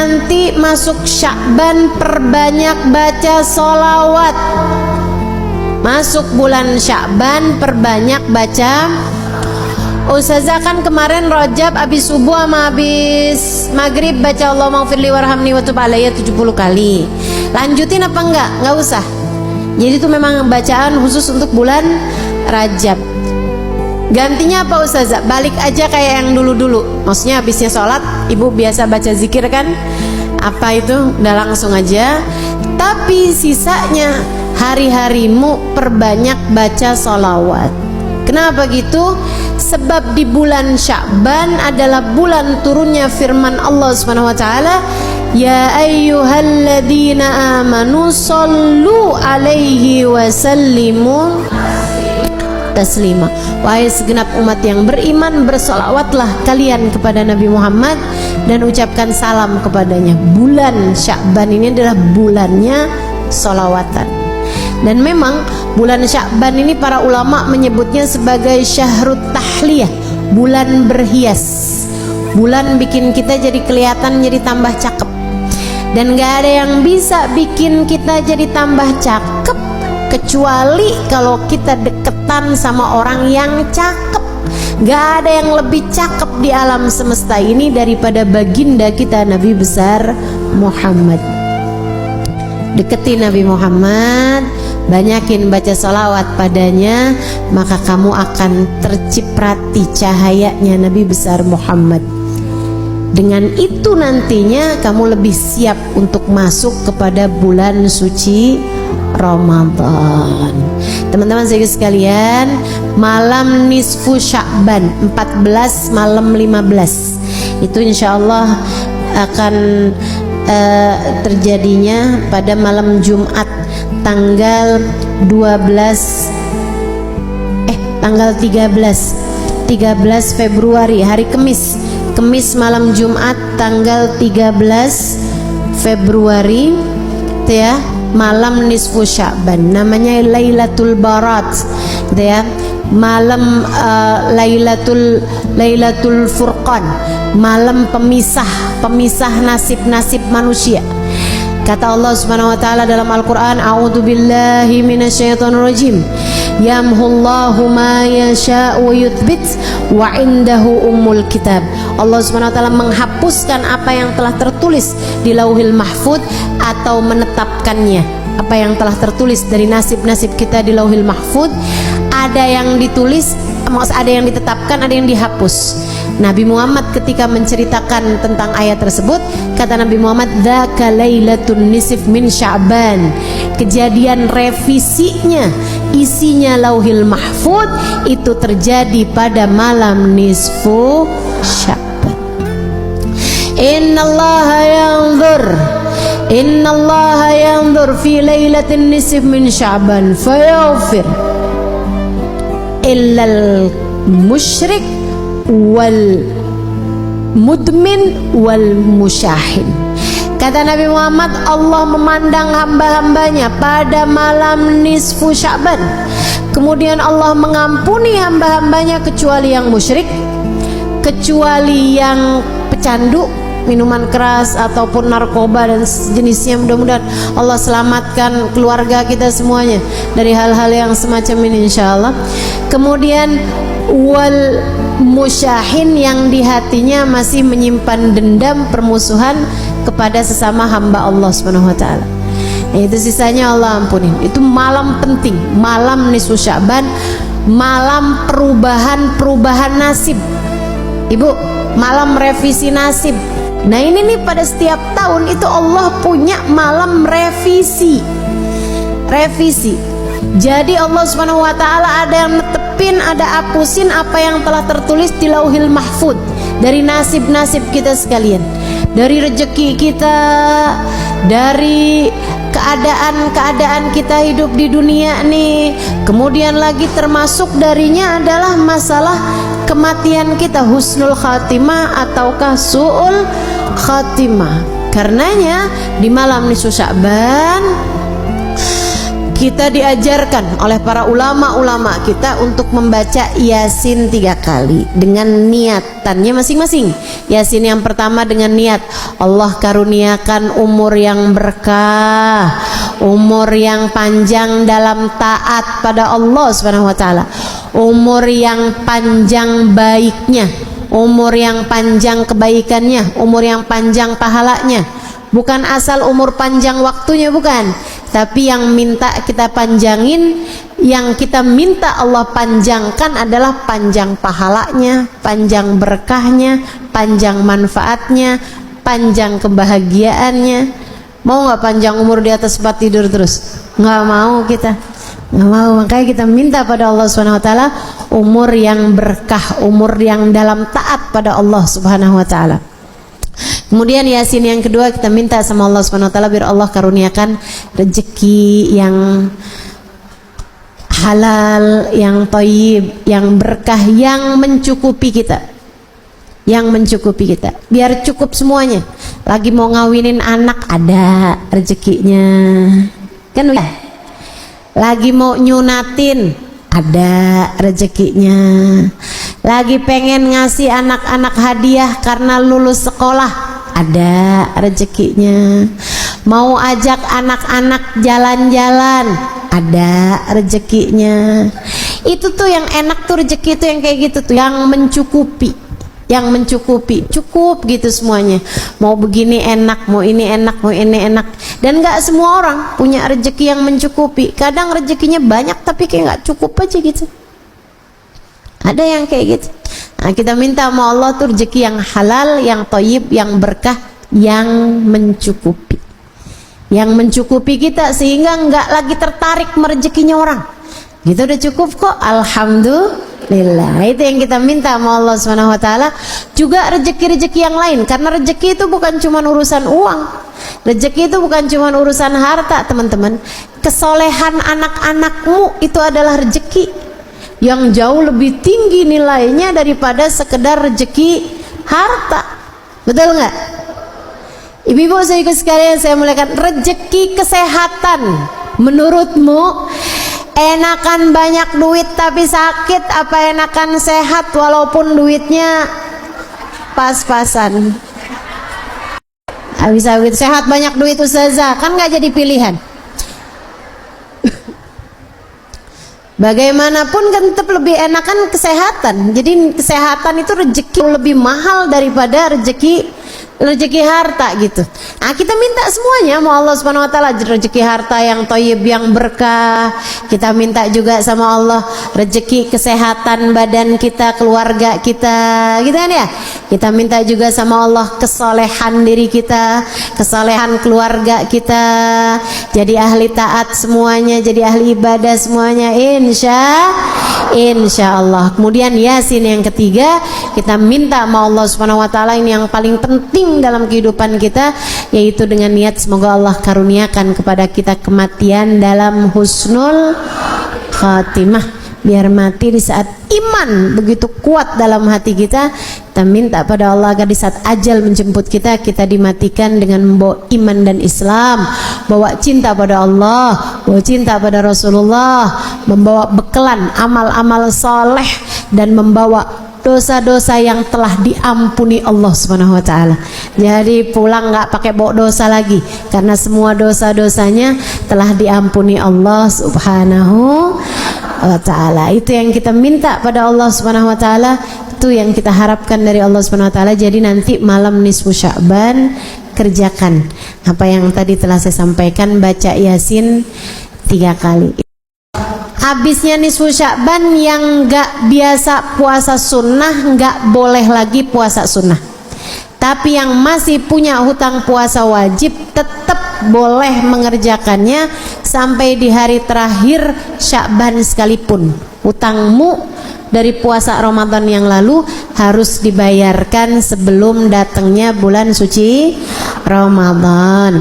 nanti masuk Sya'ban perbanyak baca sholawat. Masuk bulan Sya'ban perbanyak baca. Ustazah kan kemarin Rajab habis subuh sama habis maghrib baca Allahumma ghfirli warhamni wa tub alayya 70 kali. Lanjutin apa enggak? Enggak usah. Jadi itu memang bacaan khusus untuk bulan Rajab. Gantinya apa Ustazah? Balik aja kayak yang dulu-dulu. Maksudnya habisnya sholat ibu biasa baca zikir kan? Apa itu? Udah langsung aja. Tapi sisanya hari-harimu perbanyak baca sholawat. Kenapa gitu? Sebab di bulan Sya'ban adalah bulan turunnya firman Allah Subhanahu wa taala, ya ayyuhalladzina amanu shallu alaihi wa sallimu taslima. Wahai segenap umat yang beriman, bersolawatlah kalian kepada Nabi Muhammad dan ucapkan salam kepadanya. Bulan Sya'ban ini adalah bulannya solawatan. Dan memang bulan Sya'ban ini para ulama menyebutnya sebagai syahrut tahliyah, bulan berhias. Bulan bikin kita jadi kelihatan, jadi tambah cakep. Dan gak ada yang bisa bikin kita jadi tambah cakep kecuali kalau kita deketan sama orang yang cakep. Gak ada yang lebih cakep di alam semesta ini daripada baginda kita Nabi besar Muhammad. Deketi Nabi Muhammad, banyakin baca salawat padanya, maka kamu akan terciprati cahayanya Nabi besar Muhammad. Dengan itu nantinya kamu lebih siap untuk masuk kepada bulan suci Ramadan. Teman-teman sekalian, malam nisfu Sya'ban 14 malam 15 itu insyaallah akan terjadinya pada malam Jumat tanggal 13 Februari, hari Kamis malam Jumat tanggal 13 Februari gitu ya, malam nisfu Sya'ban, namanya Lailatul Barat gitu ya, malam Lailatul Furqan, malam pemisah nasib-nasib manusia. Kata Allah Subhanahu wa taala dalam Al-Qur'an, a'udzubillahi minasyaitonirrajim, yamhullahu ma yasha'u wa yuthbit wa indahu ummul kitab. Allah Subhanahu wa taala menghapuskan apa yang telah tertulis di Lauhil Mahfuz atau menetapkannya. Apa yang telah tertulis dari nasib-nasib kita di Lauhil Mahfuz, ada yang ditulis, ada yang ditetapkan, ada yang dihapus. Nabi Muhammad ketika menceritakan tentang ayat tersebut, kata Nabi Muhammad, dzaka lailatun nisf min Sya'ban. Kejadian revisinya, isinya Lauhil Mahfuz itu terjadi pada malam nisfu Sya'ban. Innallaha yanzur fi lailatin nisf min Sya'ban fayaghfir illal musyrik wal mudmin wal musyahin. Kata Nabi Muhammad, Allah memandang hamba-hambanya pada malam nisfu Sya'ban, kemudian Allah mengampuni hamba-hambanya kecuali yang musyrik, kecuali yang pecandu, minuman keras ataupun narkoba dan sejenisnya. Mudah-mudahan Allah selamatkan keluarga kita semuanya dari hal-hal yang semacam ini insyaallah. Kemudian wal musyahin, yang di hatinya masih menyimpan dendam, permusuhan kepada sesama hamba Allah Subhanahu wa taala. Itu sisanya Allah ampunin. Itu malam penting, malam nisfu Sya'ban, malam perubahan nasib. Ibu, malam revisi nasib. Nah ini nih pada setiap tahun itu Allah punya malam revisi. Jadi Allah Subhanahu wa taala ada yang netepin, ada hapusin apa yang telah tertulis di Lauhil Mahfuz dari nasib-nasib kita sekalian, dari rezeki kita, dari keadaan kita hidup di dunia nih. Kemudian lagi termasuk darinya adalah masalah kematian kita, husnul khatimah ataukah su'ul khatimah. Karenanya di malam nisfu Sya'ban kita diajarkan oleh para ulama-ulama kita untuk membaca Yasin 3 kali dengan niatannya masing-masing. Yasin yang pertama dengan niat Allah karuniakan umur yang berkah, umur yang panjang dalam taat pada Allah Subhanahu wa taala, umur yang panjang baiknya, umur yang panjang kebaikannya, umur yang panjang pahalanya. Bukan asal umur panjang waktunya, bukan, tapi yang minta kita panjangin, yang kita minta Allah panjangkan adalah panjang pahalanya, panjang berkahnya, panjang manfaatnya, panjang kebahagiaannya. Mau nggak panjang umur di atas tempat tidur terus? Nggak mau kita, nggak mau. Makanya kita minta pada Allah Subhanahu Wa Taala umur yang berkah, umur yang dalam taat pada Allah Subhanahu Wa Taala. Kemudian Yasin yang kedua kita minta sama Allah Subhanahu Wa Taala biar Allah karuniakan rezeki yang halal, yang thayyib, yang berkah, yang mencukupi kita, yang mencukupi kita, biar cukup semuanya. Lagi mau ngawinin anak ada rezekinya, kan? Lagi mau nyunatin ada rezekinya, lagi pengen ngasih anak-anak hadiah karena lulus sekolah ada rezekinya, mau ajak anak-anak jalan-jalan ada rezekinya. Itu tuh yang enak tuh, rezeki itu yang kayak gitu tuh, yang mencukupi, yang mencukupi, cukup gitu semuanya. Mau begini enak, mau ini enak, mau ini enak. Dan nggak semua orang punya rezeki yang mencukupi. Kadang rezekinya banyak tapi kayak nggak cukup aja gitu. Ada yang kayak gitu. Nah, kita minta sama Allah tuh rezeki yang halal, yang thayyib, yang berkah, yang mencukupi, yang mencukupi kita sehingga nggak lagi tertarik merezekinya orang. Gitu udah cukup kok, alhamdulillah. Itu yang kita minta sama Allah Subhanahu Wa Taala. Juga rezeki-rezeki yang lain, karena rezeki itu bukan cuma urusan uang, rezeki itu bukan cuma urusan harta, teman-teman. Kesolehan anak-anakmu itu adalah rezeki yang jauh lebih tinggi nilainya daripada sekedar rezeki harta. Betul nggak? Ibu-ibu sekalian saya muliakan, rezeki kesehatan menurutmu enakan banyak duit tapi sakit, apa enakan sehat walaupun duitnya pas-pasan? Bisa gitu, sehat banyak duit ustazah, kan nggak jadi pilihan. Bagaimanapun kan tetap lebih enakan kesehatan. Jadi kesehatan itu rezeki lebih mahal daripada rezeki harta gitu. Nah, kita minta semuanya mau Allah Subhanahu Wa Taala rezeki harta yang thayyib, yang berkah. Kita minta juga sama Allah rezeki kesehatan badan kita, keluarga kita, gitu kan ya. Kita minta juga sama Allah kesolehan diri kita, kesolehan keluarga kita, jadi ahli taat semuanya, jadi ahli ibadah semuanya, insya Allah. Kemudian Yasin yang ketiga kita minta sama Allah Subhanahu Wa Taala, ini yang paling penting dalam kehidupan kita, yaitu dengan niat semoga Allah karuniakan kepada kita kematian dalam husnul khatimah, biar mati di saat iman begitu kuat dalam hati kita. Kita minta pada Allah agar di saat ajal menjemput kita, kita dimatikan dengan membawa iman dan Islam, bawa cinta pada Allah, bawa cinta pada Rasulullah, membawa bekelan amal-amal soleh, dan membawa dosa-dosa yang telah diampuni Allah Subhanahu Wa Taala. Jadi pulang nggak pakai bawa dosa lagi, karena semua dosa-dosanya telah diampuni Allah Subhanahu Wa Taala. Itu yang kita minta pada Allah Subhanahu Wa Taala, itu yang kita harapkan dari Allah Subhanahu Wa Taala. Jadi nanti malam nisfu Sya'ban kerjakan apa yang tadi telah saya sampaikan, baca Yasin 3 kali. Habisnya nisfu Sya'ban yang nggak biasa puasa sunnah nggak boleh lagi puasa sunnah, tapi yang masih punya hutang puasa wajib tetap boleh mengerjakannya sampai di hari terakhir Sya'ban sekalipun. Hutangmu dari puasa Ramadan yang lalu harus dibayarkan sebelum datangnya bulan suci Ramadan.